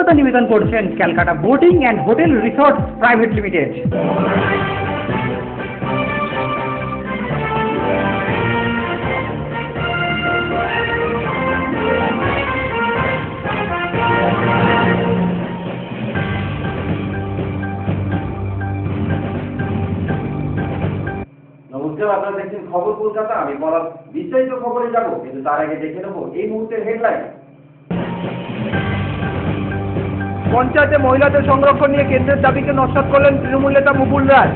সৌজন্যতা নিবেদন করছেন Calcutta boating and hotel resort private limited. নমস্কার, আপনারা দেখছেন খবর কলকাতা। আমি বলার বিস্তারিত খবরে যাব, কিন্তু তার আগে দেখে নেব এই মুহূর্তের হেডলাইন। পঞ্চায়েতে মহিলাদের সংরক্ষণ নিয়ে কেন্দ্রের দাবিকে নস্যাৎ করলেন তৃণমূল নেতা মুকুল রায়।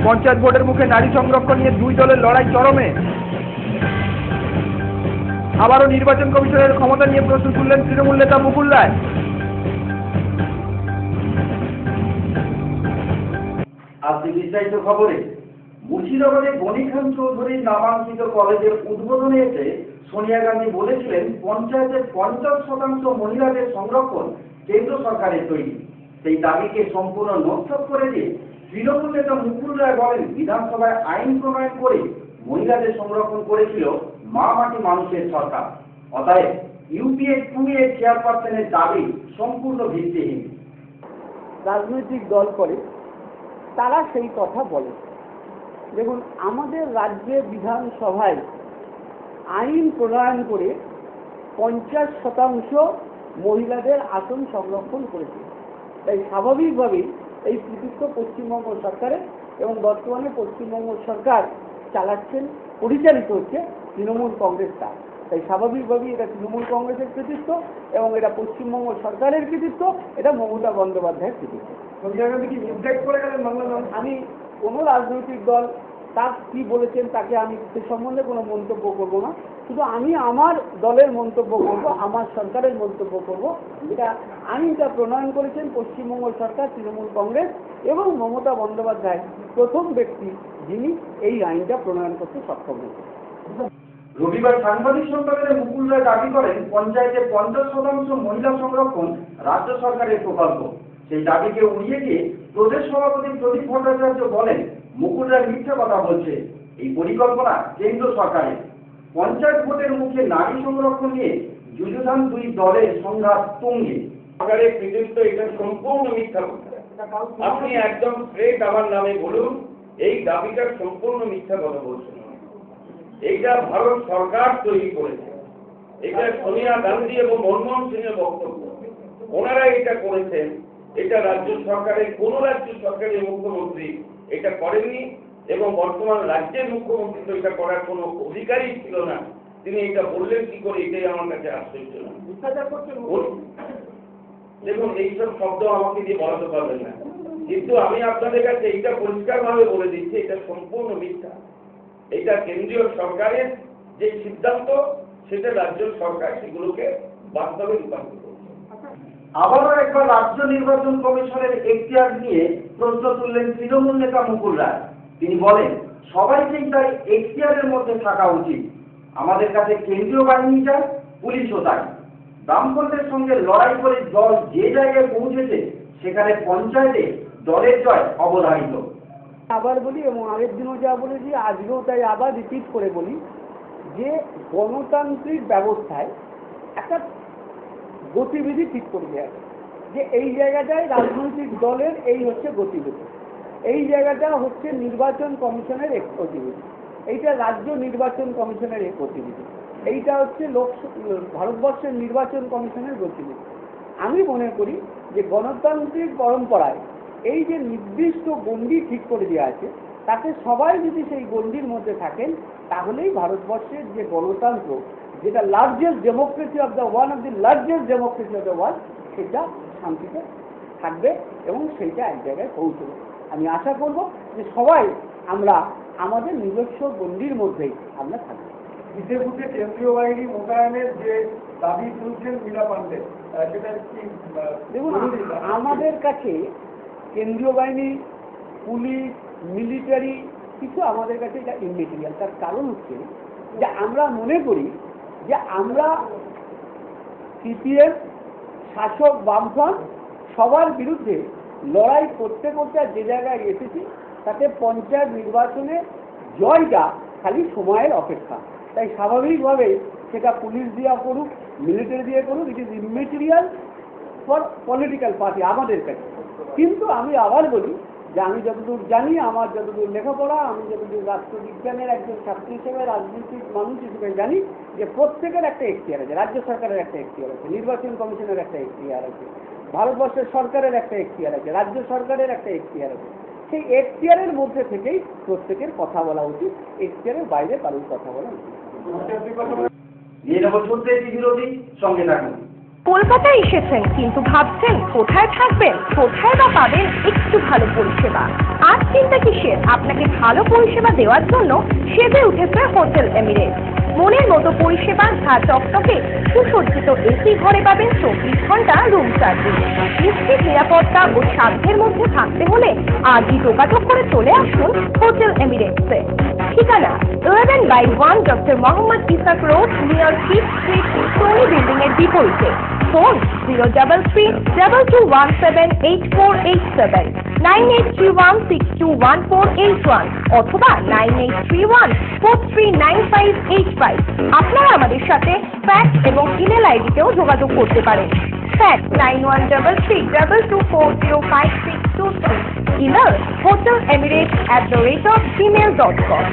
পঞ্চায়েত ভোটের মুখে নারী সংরক্ষণ নিয়ে দুই দলের লড়াই চরমে। আবারও নির্বাচন কমিশনের ক্ষমতা নিয়ে প্রশ্ন তুললেন তৃণমূল নেতা মুকুল রায়। আজকে বিস্তারিত খবরে, মুর্শিদাবাদে গনি খান চৌধুরীর নামাঙ্কিত কলেজের উদ্বোধনে এসে সোনিয়া গান্ধী বলেছিলেন, পঞ্চায়েতের 50% মহিলাদের সংরক্ষণ কেন্দ্র সরকারের তৈরি। সেই দাবিকে সম্পূর্ণ নস্যাৎ করে দিয়ে তৃণমূল নেতা মুকুল রায় বলেন, বিধানসভায় আইন প্রণয়ন করে মহিলাদের সংরক্ষণ করেছিল মা মাটি মানুষের সরকার। অতএব ইউপিএ 2 এর চেয়ারপারসনের দাবি সম্পূর্ণ ভিত্তিহীন। রাজনৈতিক দল করে তারা সেই কথা বলে। দেখুন, আমাদের রাজ্যের বিধানসভায় আইন প্রণয়ন করে 50% মহিলাদের আসন সংরক্ষণ করেছে। তাই স্বাভাবিকভাবেই এই কৃতিত্ব পশ্চিমবঙ্গ সরকারের, এবং বর্তমানে পশ্চিমবঙ্গ সরকার চালাচ্ছেন, পরিচালিত হচ্ছে তৃণমূল কংগ্রেস দ্বারা। তাই স্বাভাবিকভাবেই এটা তৃণমূল কংগ্রেসের কৃতিত্ব, এবং এটা পশ্চিমবঙ্গ সরকারের কৃতিত্ব, এটা মমতা বন্দ্যোপাধ্যায়ের কৃতিত্ব। আমি কোনো রাজনৈতিক দল তার কি বলেছেন তাকে আমি সে সম্বন্ধে কোনো মন্তব্য করব না। শুধু আমি আমার দলের মন্তব্য করব, আমার সরকারের মন্তব্য করব। এটা আইনটা প্রণয়ন করেছেন পশ্চিমবঙ্গ সরকার, তৃণমূল কংগ্রেস এবং মমতা বন্দ্যোপাধ্যায় প্রথম ব্যক্তি যিনি এই আইনটা প্রণয়ন করতে সক্ষম হয়েছেন। রবিবার সাংবাদিক সম্মেলনে মুকুল রায় দাবি করেন, পঞ্চায়েতে 50% মহিলা সংরক্ষণ রাজ্য সরকারের প্রকল্প। সেই দাবিকে উড়িয়ে দিয়ে প্রদেশ সভাপতি প্রদীপ ভট্টাচার্য বলেন, মুকুল রায় মিথ্যা কথা বলছে, এই পরিকল্পনা কেন্দ্র সরকারের। পঞ্চায়েত ভোটের মুখে নারী সংরক্ষণ নিয়ে যুযুধান দুই দলের সংঘাত তুঙ্গে। সরকারের কৃতিত্ব, এটা সম্পূর্ণ মিথ্যা কথা। আপনি একদম স্ট্রেট আমার নামে বলুন, এই দাবিটা সম্পূর্ণ মিথ্যা কথা বলছেন। এইটা ভারত সরকার তৈরি করেছে, এটা সোনিয়া গান্ধী এবং মনমোহন সিংয়ের বক্তব্য, ওনারা এটা করেছেন। এটা রাজ্য সরকারের, কোন রাজ্য সরকারের মুখ্যমন্ত্রী এটা করেননি, এবং বর্তমান রাজ্যের মুখ্যমন্ত্রী তো এটা করার কোনো অধিকারই ছিল না। তিনি এটা বললেন কি করে, এটাই আমার কাছে আশ্চর্য না। দেখুন, এইসব শব্দ আমাকে দিয়ে বলাতে পারবেন না, কিন্তু আমি আপনাদের কাছে এইটা পরিষ্কারভাবে বলে দিচ্ছি, এটা সম্পূর্ণ মিথ্যা। এটা কেন্দ্রীয় সরকারের যে সিদ্ধান্ত, সেটা রাজ্য সরকার সেগুলোকে বাস্তবে রূপান্তর করছে। আবারও একবার রাজ্য নির্বাচন কমিশনের এখতিয়ার নিয়ে প্রশ্ন তুললেন তৃণমূল নেতা মুকুল রায়। তিনি বলেন, সবাইকেই তাই এখতিয়ারের মধ্যে থাকা উচিত। আমাদের কাছে কেন্দ্রীয় বাহিনী চাই, পুলিশও তাই। বামফ্রন্টের সঙ্গে লড়াই করে দল যে জায়গায় পৌঁছেছে, সেখানে পঞ্চায়েতে দলের জয় অবধারিত। আবার বলি, এবং আগের দিনও যা বলেছি আজকেও তাই আবার রিপিট করে বলি, যে গণতান্ত্রিক ব্যবস্থায় একটা গতিবিধি ঠিক করে দেওয়া আছে, যে এই জায়গাটায় রাজনৈতিক দলের এই হচ্ছে গতিবিধি, এই জায়গাটা হচ্ছে নির্বাচন কমিশনের এক গতিবিধি, এইটা রাজ্য নির্বাচন কমিশনের এক গতিবিধি, এইটা হচ্ছে ভারতবর্ষের নির্বাচন কমিশনের গতিবিধি। আমি মনে করি যে গণতান্ত্রিক পরম্পরায় এই যে নির্দিষ্ট গণ্ডি ঠিক করে দেওয়া আছে, তাতে সবাই যদি সেই গণ্ডির মধ্যে থাকেন, তাহলেই ভারতবর্ষের যে গণতন্ত্র, যেটা largest democracy of the one of the largest democracy of the world, সেটা শান্তিতে থাকবে এবং সেইটা এক জায়গায় পৌঁছবে। আমি আশা করব যে সবাই আমরা আমাদের নিজস্ব গণ্ডির মধ্যেই আমরা থাকবো। বিজেপিতে কেন্দ্রীয় বাহিনী মোতায়েনের যে দাবি তুলছেন মীরা পান্ডে, সেটা কি? দেখুন, আমাদের কাছে কেন্দ্রীয় বাহিনী, পুলিশ, মিলিটারি কিছু আমাদের কাছে এটা ইমেটেরিয়াল। তার কারণ হচ্ছে যে আমরা মনে করি যে আমরা সিপিএম, শাসক বামফ্রন্ট সবার বিরুদ্ধে লড়াই করতে করতে যে জায়গায় এসেছি, তাতে পঞ্চায়েত নির্বাচনে জয়টা খালি সময়ের অপেক্ষা। তাই স্বাভাবিকভাবে সেটা পুলিশ দিয়া করুক, মিলিটারি দিয়ে করুক, it is immaterial for political party আমাদের কাছে। কিন্তু আমি আবার বলি যে আমি যতদূর জানি, আমার যতদূর লেখাপড়া, আমি যতদূর রাষ্ট্রবিজ্ঞানের একজন ছাত্র হিসেবে, রাজনৈতিক মানুষ হিসেবে জানি যে প্রত্যেকের একটা এখতিয়ার আছে। রাজ্য সরকারের একটা এখতিয়ার আছে, নির্বাচন কমিশনের একটা এখতিয়ার আছে, ভারতবর্ষের সরকারের একটা এখতিয়ার আছে, রাজ্য সরকারের একটা এখতিয়ার আছে। সেই এখতিয়ারের মধ্যে থেকেই প্রত্যেকের কথা বলা উচিত, এখতিয়ারের বাইরে কারোর কথা বলা উচিত। নিয়ে নেব ছোট্ট একটি বিরতি, সঙ্গে থাকুন। কলকাতায় এসেছেন কিন্তু ভাবছেন কোথায় থাকবেন, কোথায় বা পাবেন একটু ভালো পরিষেবা। আর চিন্তা কিসের, আপনাকে ভালো পরিষেবা দেওয়ার জন্য সেজে উঠেছে হোটেল এমিরেটস। মনের মতো পরিষেবা, ঝা চকচকে সুসজ্জিত এসি ঘরে পাবেন 24 ঘন্টা রুম সার্ভিস। নিশ্চিত নিরাপত্তা ও সাধ্যের মধ্যে থাকতে হলে আজই যোগাযোগ করে চলে আসুন হোটেল এমিরেটসে। ঠিকানা 11/1 doctor Mohammad Ishaq road, near 5th street, Sony building এর বিপরীতে। ফোন 033-7217-8487, 9831621481 অথবা 9831439585। আপনারা আমাদের সাথে ফ্যাক্স এবং ইমেল আইডিতেও যোগাযোগ করতে পারেন। Fax 913322405623, email hotelemirates@gmail.com।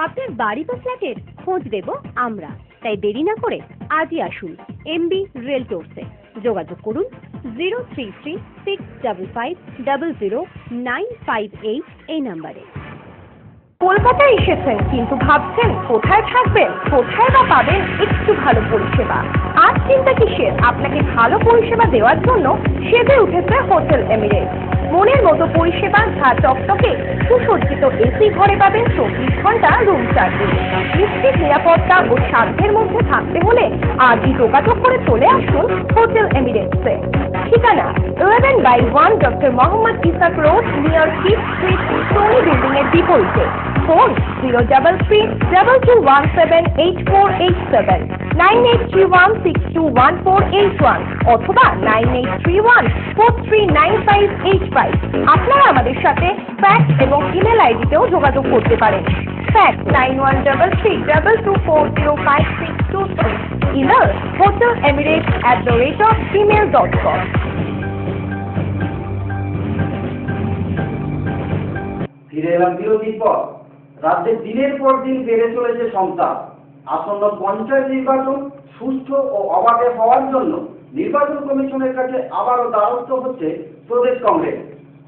আপনার বাড়ি বা ফ্ল্যাটের খোঁজ দেব আমরা, তাই দেরি না করে আজই আসুন এমবি রিয়েলটরসে। যোগাযোগ করুন 033655000958 এই নাম্বারে। কলকাতায় এসেছেন কিন্তু ভাবছেন কোথায় থাকবেন, কোথায় বা পাবেন একটু ভালো পরিষেবা। আর চিন্তা কিসের, আপনাকে ভালো পরিষেবা দেওয়ার জন্য সেজে উঠেছে হোটেল এমিরেটস। মনের মতো পরিষেবা, ঝা চকচকে সুসজ্জিত এসি ঘরে পাবেন 24 ঘন্টা রুম সার্ভিস। নিশ্চিত নিরাপত্তা ও সাধ্যের মধ্যে থাকতে হলে আজই যোগাযোগ করে চলে আসুন হোটেল এমিরেটসে। ঠিকানা 11/1 doctor Mohammad Ishaq road, near 5th street, Sony building এর বিপরীতে। ফোন 033-7217-8487, 9831621481 অথবা 9831439585। আপনারা আমাদের সাথে ফ্যাক্স এবং ইমেল আইডিতেও যোগাযোগ করতে পারেন। Fax 913322405623, email hotelemirates@gmail.com। ফিরে এলাম বিরতির পর। রাজ্যে দিনের পর দিন বেড়ে চলেছে সন্ত্রাস। আসন্ন পঞ্চায়েত নির্বাচন সুষ্ঠু ও অবাধে হওয়ার জন্য নির্বাচন কমিশনের কাছে আবারও দ্বারস্থ হচ্ছে প্রদেশ কংগ্রেস।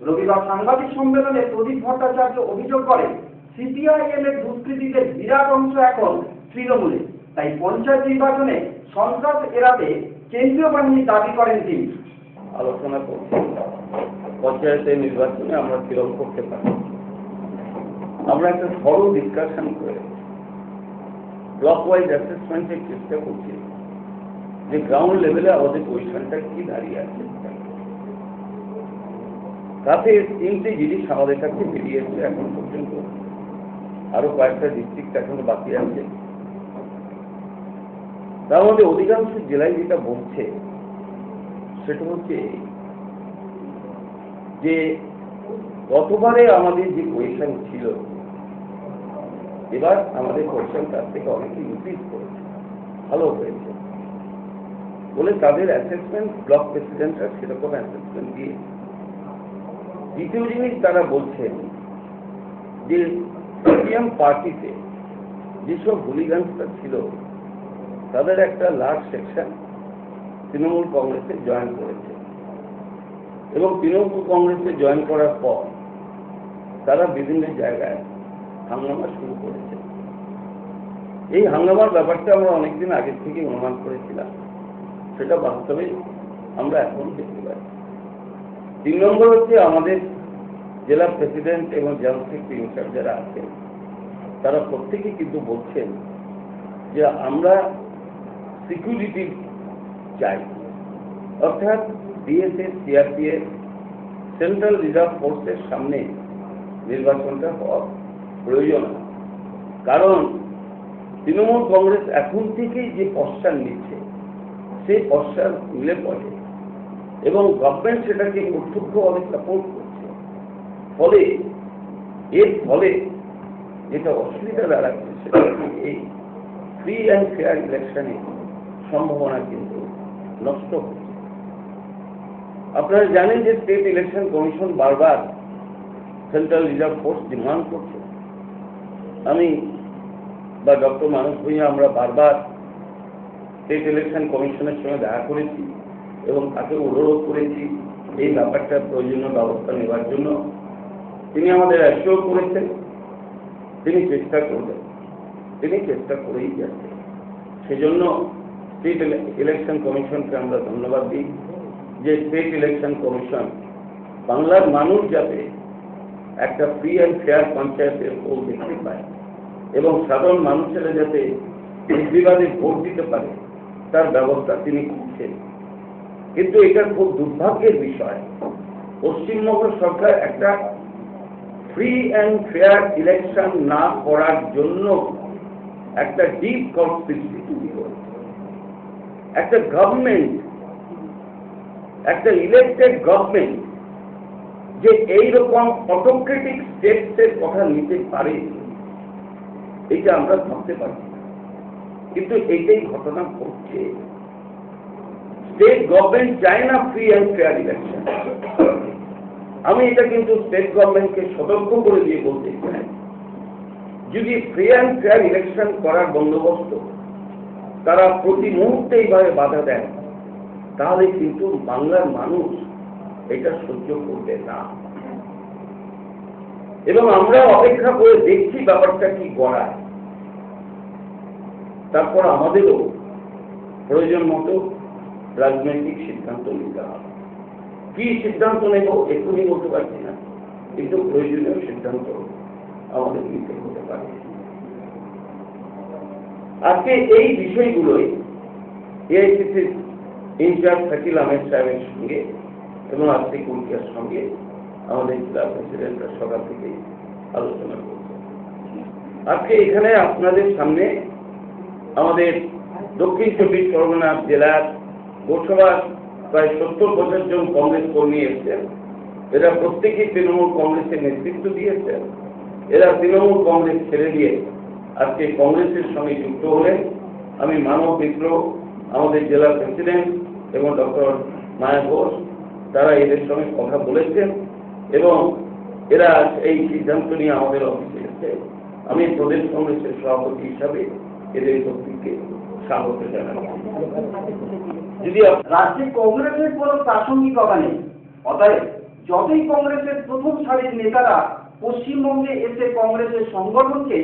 রবিবার সাংবাদিক সম্মেলনে প্রদীপ ভট্টাচার্য অভিযোগ করেন, সিপিআইএম এর দুষ্কৃতীদের বিরাট অংশ এখন তৃণমূলে, তাই পঞ্চায়েত নির্বাচনে সন্ত্রাস এড়াতে কেন্দ্রীয় বাহিনী দাবি করেন তিনি। আলোচনা করছি পঞ্চায়েতের নির্বাচনে আমরা কিরকম করতে পারি। আমরা একটা সরল ডিসকাশন করে ব্লক ওয়াইজ অ্যাসেসমেন্টের চেষ্টা করছি যে গ্রাউন্ড লেভেলে আমাদের পজিশনটা কি দাঁড়িয়ে আছে। তাতে 3টে জিনিস আমাদের কাছে বেরিয়েছে এখন পর্যন্ত। আরো কয়েকটা ডিস্ট্রিক্ট এখনো বাকি আছে। তার মধ্যে অধিকাংশ জেলায় যেটা বলছে সেটা হচ্ছে যে গতবারে আমাদের যে পজিশন ছিল, এবার আমাদের পজিশন তার থেকে অনেক ইনক্রিজ করেছে, ভালো হয়েছে বলে তাদের অ্যাসেসমেন্ট ব্লক প্রেসিডেন্টরা সেরকম অ্যাসেসমেন্ট দিয়ে। দ্বিতীয় জিনিস তারা বলছেন যে সিপিএম পার্টিতে যেসব হুলিগানসরা ছিল তাদের একটা লার্জ সেকশন তৃণমূল কংগ্রেসে জয়েন করেছে এবং তৃণমূল কংগ্রেসে জয়েন করার পর তারা বিভিন্ন জায়গায় হাঙ্গামা শুরু করেছে। এই হাঙ্গামার ব্যাপারটা আমরা অনেকদিন আগের থেকে অনুমান করেছিলাম, সেটা বাস্তবে আমরা এখন দেখতে পাই। 3 নম্বর হচ্ছে আমাদের জেলা প্রেসিডেন্ট এবং জেনারেল সেক্রেটারি ইনচার্জ যারা আছেন তারা প্রত্যেকেই কিন্তু বলছেন যে আমরা সিকিউরিটি চাই, অর্থাৎ বিএসএফ, সিআরপিএফ, সেন্ট্রাল রিজার্ভ ফোর্সের সামনে নির্বাচনটা হওয়া প্রয়োজন। কারণ তৃণমূল কংগ্রেস এখন থেকেই যে পশ্চাৎ নিচ্ছে সেই পশ্চাৎ মিলে পড়ে এবং গভর্নমেন্ট সেটাকে প্রত্যক্ষভাবে সাপোর্ট করছে। এর ফলে যেটা অসুবিধা দাঁড়াচ্ছে সেটা এই ফ্রি অ্যান্ড ফেয়ার ইলেকশনে সম্ভাবনা কিন্তু নষ্ট হচ্ছে। আপনারা জানেন যে স্টেট ইলেকশন কমিশন বারবার সেন্ট্রাল রিজার্ভ ফোর্স ডিমান্ড করছে। আমি বা ডক্টর মানস ভূঁইয়া আমরা বারবার স্টেট ইলেকশন কমিশনের সঙ্গে দেখা করেছি এবং তাকে অনুরোধ করেছি এই ব্যাপারটার প্রয়োজনীয় ব্যবস্থা নেওয়ার জন্য। তিনি আমাদের অ্যাসিওর করেছেন তিনি চেষ্টা করবেন, তিনি চেষ্টা করেই যাচ্ছেন। সেজন্য স্টেট ইলেকশন কমিশনকে আমরা ধন্যবাদ দিই যে স্টেট ইলেকশন কমিশন বাংলার মানুষ যাতে একটা ফ্রি অ্যান্ড ফেয়ার পঞ্চায়েতের পোল দেখতে পায় এবং সাধারণ মানুষেরা যাতে নির্বিবাদে ভোট দিতে পারে তার ব্যবস্থা তিনি করছেন। কিন্তু এটা খুব দুর্ভাগ্যের বিষয়, পশ্চিমবঙ্গ সরকার একটা ফ্রি অ্যান্ড ফেয়ার ইলেকশন না করার জন্য একটা ডিপ কনস্পিরেসি তৈরি করেছে। একটা গভর্নমেন্ট, একটা ইলেক্টেড গভর্নমেন্ট যে এইরকম অটোক্রেটিক স্টেটসের কথা নিতে পারে এটা আমরা ভাবতে পারি, কিন্তু এইটাই ঘটনা ঘটছে। স্টেট গভর্নমেন্ট চায় না ফ্রি অ্যান্ড ফেয়ার ইলেকশন। আমি এটা কিন্তু স্টেট গভর্নমেন্টকে সতর্ক করে দিয়ে বলতে চাই, যদি ফ্রি অ্যান্ড ফেয়ার ইলেকশন করার বন্দোবস্ত তারা প্রতি মুহূর্তে এইভাবে বাধা দেয় তাহলে কিন্তু বাংলার মানুষ এটা সহ্য করবে না। এবং আমরা অপেক্ষা করে দেখছি ব্যাপারটা কি গড়ায়, তারপর আমাদেরও প্রয়োজন মতো রাজনৈতিক সিদ্ধান্ত নিতে হবে। কি সিদ্ধান্ত নেব এখনই বলতে পারছি না, কিন্তু প্রয়োজনীয় সিদ্ধান্ত আমাদের নিতে হতে পারে। আজকে এই বিষয়গুলোই এআইসিসির ইনচার্জ শাকিল আহমেদ সাহেবের সঙ্গে এবং আর্থিক কুলকিয়ার সঙ্গে আমাদের জেলা প্রেসিডেন্টরা সকাল থেকে আলোচনা করছে। আজকে এখানে আপনাদের সামনে আমাদের দক্ষিণ 24 পরগনা জেলার লোকসভার প্রায় 70-75 জন কংগ্রেস কর্মী এসেছেন। এরা প্রত্যেকেই তৃণমূল কংগ্রেসের নেতৃত্ব দিয়েছেন। এরা তৃণমূল কংগ্রেস ছেড়ে দিয়ে আজকে কংগ্রেসের সঙ্গে যুক্ত হলেন। আমি মানব মিত্র, আমাদের জেলা প্রেসিডেন্ট এবং ডক্টর মায়া ঘোষ, তারা এদের সঙ্গে কথা বলেছেন এবং এরা এই সিদ্ধান্ত নিয়ে আমাদের অফিসে এসেছে। আমি প্রদেশ কংগ্রেসের সভাপতি হিসাবে এদের প্রত্যেককে স্বাগত জানাই। যদি রাজ্যে কংগ্রেসের কোনো প্রাসঙ্গিকতা নেই, অতএব যতই কংগ্রেসের প্রথম সারির নেতারা পশ্চিমবঙ্গে এসে কংগ্রেসের সংগঠনকে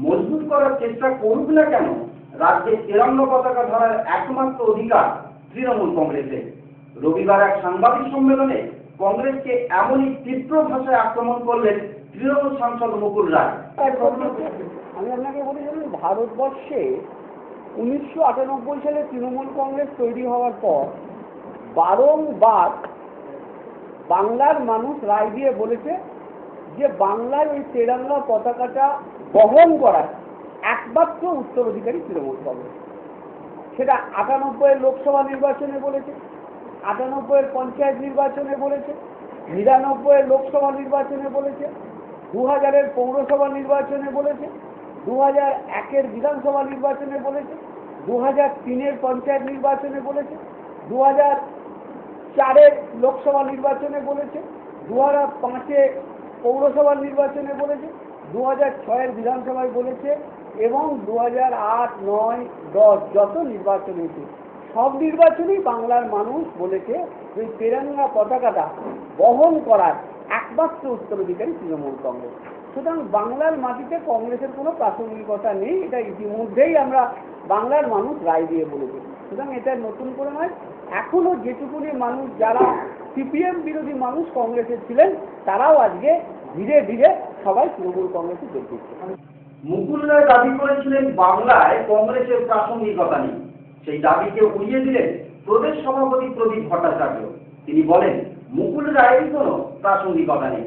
মজবুত করার চেষ্টা করুক না কেন, রাজ্যে তেরঙ্গা পতাকা ধরার একমাত্র অধিকার তৃণমূল কংগ্রেসের। রবিবার এক সাংবাদিক সম্মেলনে কংগ্রেসকে এমনই তীব্র ভাষায় আক্রমণ করলেন তৃণমূল সাংসদ মুকুল রায়। আমি আপনাকে বলি, জানেন, ভারতবর্ষে 1998 সালে তৃণমূল কংগ্রেস তৈরি হওয়ার পর বারংবার বাংলার মানুষ রায় দিয়ে বলেছে যে বাংলার ওই তেরঙ্গা পতাকাটা বহন করার একমাত্র উত্তরাধিকারী তৃণমূল কংগ্রেস। সেটা 98-এর লোকসভা নির্বাচনে বলেছে, 98-এর পঞ্চায়েত নির্বাচনে বলেছে, 99-এর লোকসভা নির্বাচনে বলেছে, 2000-এর পৌরসভা নির্বাচনে বলেছে, 2001-এর বিধানসভা নির্বাচনে বলেছে, 2003-এর পঞ্চায়েত নির্বাচনে বলেছে, 2004-এর লোকসভা নির্বাচনে বলেছে, 2005-এ পৌরসভা নির্বাচনে বলেছে, 2006-এর বিধানসভায় বলেছে এবং 2008, 9, 10 যত নির্বাচন হয়েছে সব নির্বাচনেই বাংলার মানুষ বলেছে যে তেরঙ্গা পতাকাটা বহন করার একমাত্র উত্তরাধিকারী তৃণমূল কংগ্রেস। সুতরাং বাংলার মাটিতে কংগ্রেসের কোনো প্রাসঙ্গিকতা নেই, এটা ইতিমধ্যেই আমরা বাংলার মানুষ রায় দিয়ে বলেছি। সুতরাং এটা নতুন করে নয়, এখনো যেটুকুনি মানুষ যারা সিপিএম বিরোধী মানুষ কংগ্রেসের ছিলেন তারাও আজকে ধীরে ধীরে সবাই তৃণমূল কংগ্রেসে যোগ দিচ্ছে। মুকুল রায় দাবি করেছিলেন বাংলায় কংগ্রেসের প্রাসঙ্গিকতা নেই, সেই দাবিকে উড়িয়ে দিলেন প্রদেশ সভাপতি প্রদীপ ভট্টাচার্য। তিনি বলেন মুকুল রায়ের কোনো প্রাসঙ্গিকতা নেই।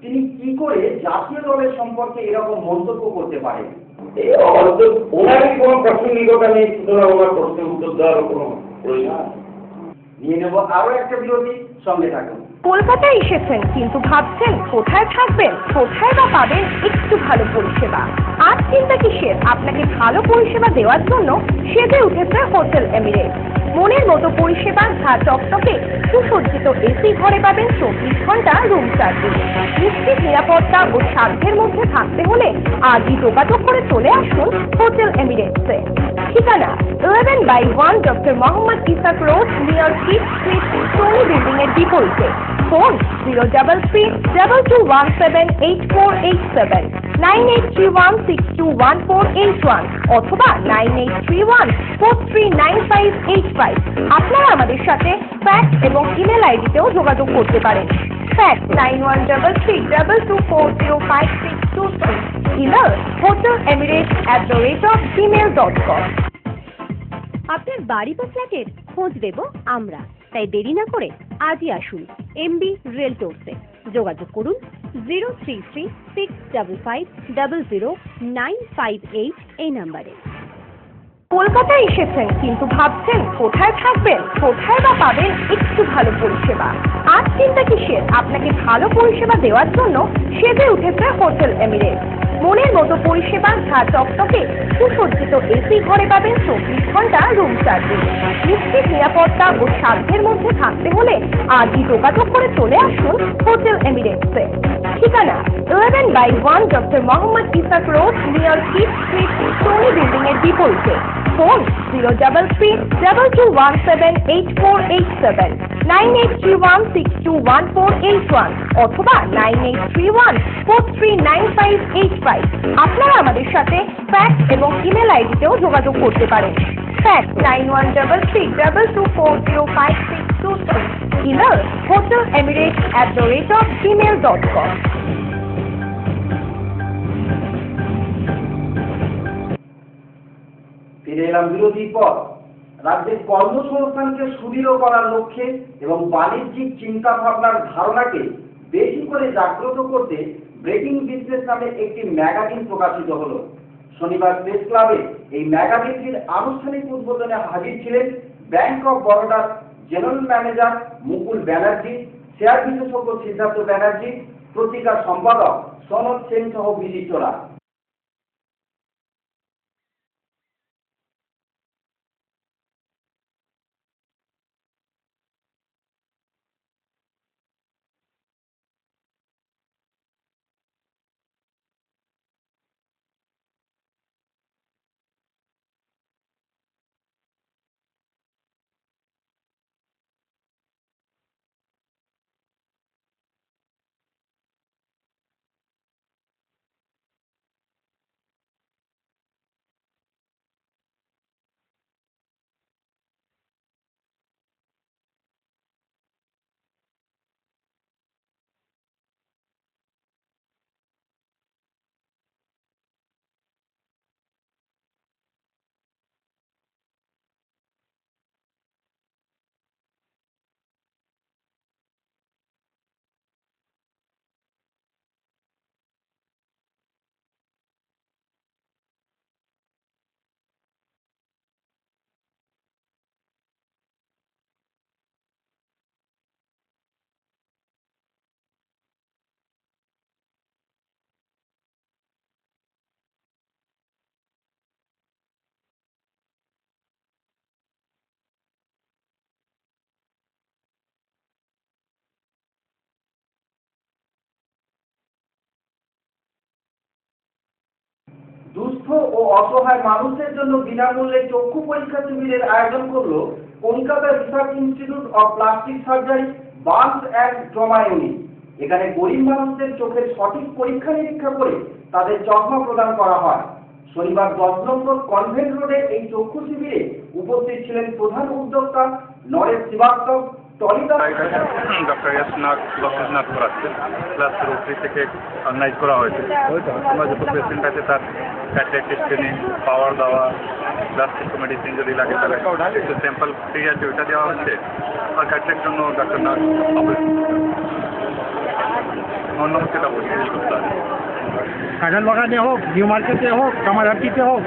তিনি কি করে জাতীয় দলের সম্পর্কে এরকম মন্তব্য করতে পারেন? ওনারই কোনো প্রাসঙ্গিকতা নেই, সুতরাং ওনার প্রশ্নের উত্তর দেওয়ার কোনো প্রয়োজন নিয়ে নেব আরো একটা বিরতি, সঙ্গে থাকুন। কলকাতায় এসেছেন কিন্তু ভাবছেন কোথায় থাকবেন, কোথায় বা পাবেন একটু ভালো পরিষেবা। আর চিন্তা কিসের, আপনাকে ভালো পরিষেবা দেওয়ার জন্য সেজে উঠেছে হোটেল এমিরেটস। মনের মতো পরিষেবা, ঝা চকচকে সুসজ্জিত এসি ঘরে পাবেন 24 ঘন্টা রুম সার্ভিস। নিশ্চিত নিরাপত্তা ও সাধ্যের মধ্যে থাকতে হলে আজই যোগাযোগ করে চলে আসুন হোটেল এমিরেটসে। ঠিকানা 11/1 doctor Mohammad Ishaq road, near Kyd street, Sony building এর বিপরীতে। ফোন 033178487, 9831621481 অথবা 9831439585। আপনারা আমাদের সাথে ফ্যাক্স এবং ইমেল আইডিতেও যোগাযোগ করতে পারেন। Fax 913322405623, email hotelemirates@gmail.com। আপনার বাড়ি বা ফ্ল্যাটের খোঁজ দেব আমরা, তাই দেরি না করে আজই আসুন এমবি রিয়েলটরসে। যোগাযোগ করুন 033655000958 এই নাম্বারে। কলকাতায় এসেছেন কিন্তু ভাবছেন কোথায় থাকবেন, কোথায় বা পাবেন একটু ভালো পরিষেবা। আর চিন্তা কিসের, আপনাকে ভালো পরিষেবা দেওয়ার জন্য সেজে উঠেছে হোটেল এমিরেটস। মনের মতো পরিষেবা, ঝা চকচকে সুসজ্জিত এসি ঘরে পাবেন 24 ঘন্টা রুম সার্ভিস। নিশ্চিত নিরাপত্তা ও সাধ্যের মধ্যে থাকতে হলে আজই যোগাযোগ করে চলে আসুন হোটেল এমিরেটসে। ঠিকানা 11/1 doctor Mohammad Ishaq road, near Kyd street, Sony building এর বিপরীতে। ফোন 033178487, 9831621481 অথবা 9831439585। আপনারা আমাদের সাথে ফ্যাক্স এবং ইমেল আইডিতেও যোগাযোগ করতে পারেন। Fax 913322405623, email hotelemirates@gmail.com। ফিরে এলাম বিরতির পর। রাজ্যের কর্মসংস্থানকে সুদৃঢ় করার লক্ষ্যে এবং বাণিজ্যিক চিন্তা ভাবনার ধারণাকে বেশি করে জাগ্রত করতে ব্রেকিং বিজনেস নামে একটি ম্যাগাজিন প্রকাশিত হলো। শনিবার প্রেস ক্লাবে এই ম্যাগাজিনটির আনুষ্ঠানিক উদ্বোধনে হাজির ছিলেন ব্যাংক অফ বরোডার general manager Mukul Banerjee, share বিশেষজ্ঞ সিদ্ধার্থ ব্যানার্জি, পত্রিকার সম্পাদক সনদ সেন সহ বিশিষ্টরা। দুস্থ ও অসহায় মানুষদের জন্য বিনামূল্যে চক্ষু পরীক্ষা শিবিরের আয়োজন করলো Kolkata research institute of plastic surgery burns and trauma unit. এখানে গরিব মানুষদের চোখের সঠিক পরীক্ষা নিরীক্ষা করে তাদের চশমা প্রদান করা হয়। শনিবার 10 নম্বর কনভেন্ট রোডে এই চক্ষু শিবিরে উপস্থিত ছিলেন প্রধান উদ্যোক্তা নরেশ শ্রীবাস্তব, ডক্টর লক্ষেশনাথ করাচ্ছে প্লাস রোটারি থেকে অর্গানাইজ করা হয়েছে। আমরা যত পেশেন্ট আছে তার ক্যাটলেট স্ক্রিনিং, পাওয়ার দেওয়া, প্লাস কিছু মেডিসিন যদি লাগে তাহলে একটু স্যাম্পল ফ্রি আছে ওইটা দেওয়া হচ্ছে। আর ক্যাটলেট জন্য ডক্টর নাথ হবে অন্য সেটা বলছি। কাঁঠাল বাগানে হোক, নিউ মার্কেটে হোক, কামারহাটিতে হোক,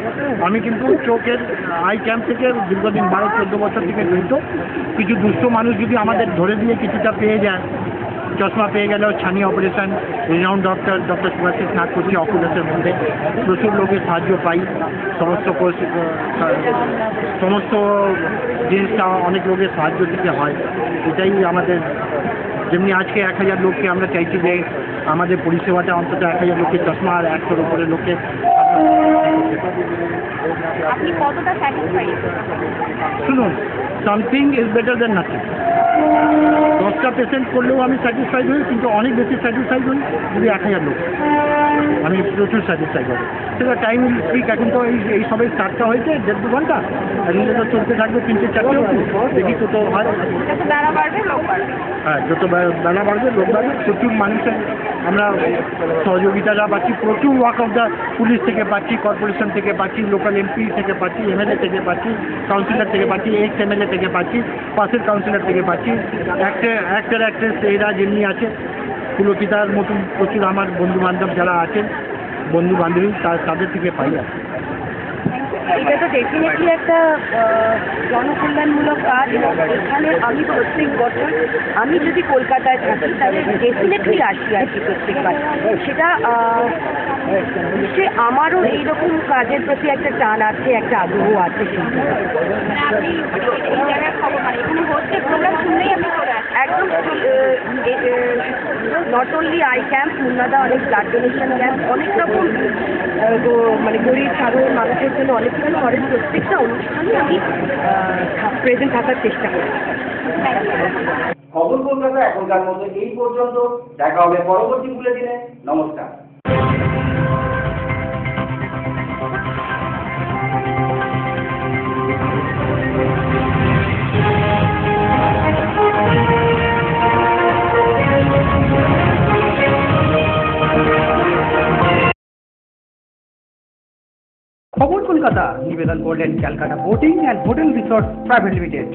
আমি কিন্তু চোখের আই ক্যাম্প থেকে দীর্ঘদিন 12-14 বছর থেকে জড়িত। কিছু দুস্থ মানুষ যদি আমাদের ধরে দিয়ে কিছুটা পেয়ে যায় চশমা পেয়ে গেল, ছানি অপারেশন, রিনাউন্ড ডক্টর সুভাষিস নাগ করছে অকুলাসের মধ্যে, প্রচুর লোকের সাহায্য পাই, সমস্ত জিনিসটা অনেক লোকের সাহায্য দিতে হয়। এটাই আমাদের, যেমনি আজকে 1000 লোককে আমরা চাইছি যে আমাদের পরিষেবাটা অন্তত 1000 লোকের চশমা আর 100-র উপরে লোককে। আপনি কতটা স্যাটিসফাইড? শুনুন, something is better then nothing. 10টা পেশেন্ট করলেও আমি স্যাটিসফাইড হই, কিন্তু অনেক বেশি স্যাটিসফাইড হই যদি 1000 লোক, আমি প্রচুর স্যাটিসফাইড হবো। সেটা টাইম উইল স্পিক। এখন তো এই সবাই স্টার্টটা হয়েছে 1.5-2 ঘন্টা, এখন তো চলতে থাকবে 3-4 অবধি, দেখি কত হয়। যত বেলা বাড়বে লোক বাড়বে। হ্যাঁ, যত বেলা বাড়বে লোক বাড়বে। প্রচুর মানুষের আমরা সহযোগিতাটা পাচ্ছি, প্রচুর ওয়ার্ক অফ দ্য পুলিশ থেকে পাচ্ছি, কর্পোরেশন থেকে পাচ্ছি, লোকাল এমপি থেকে পাচ্ছি, এমএলএ থেকে পাচ্ছি, কাউন্সিলর থেকে পাচ্ছি, এক্স এমএলএ থেকে পাচ্ছি, পাশের কাউন্সিলর থেকে পাচ্ছি, অ্যাক্টর অ্যাক্ট্রেস এরা যেমনি আছে, পুলকিতার মতন প্রচুর আমার বন্ধু বান্ধব যারা আছেন, বন্ধু বান্ধবী তাদের থেকে পাই আর। এটা তো ডেফিনেটলি একটা জনকল্যাণমূলক কাজ। এখানে আমি প্রত্যেক বছর, আমি যদি কলকাতায় থাকি তাহলে ডেফিনেটলি আসি প্রত্যেকবার। সেটা নিশ্চয়ই আমারও এইরকম কাজের প্রতি একটা টান আছে, একটা আগ্রহ আছে। একদম নট অনলি আই ক্যাম্প, মুন্নাদা অনেক ব্লাড ডোনেশন ক্যাম্প, অনেক রকম মানে গরিব সাধারণ মানুষের জন্য অনেক কিছু করেন। প্রত্যেকটা অনুষ্ঠানে আমি প্রেজেন্ট থাকার চেষ্টা করি। খবর কলকাতা এখনকার মতো এই পর্যন্ত। দেখা হবে পরবর্তী বুলেটিনে। নমস্কার। খবর কলকাতা নিবেদন করলেন Calcutta boating and hotel resort private limited.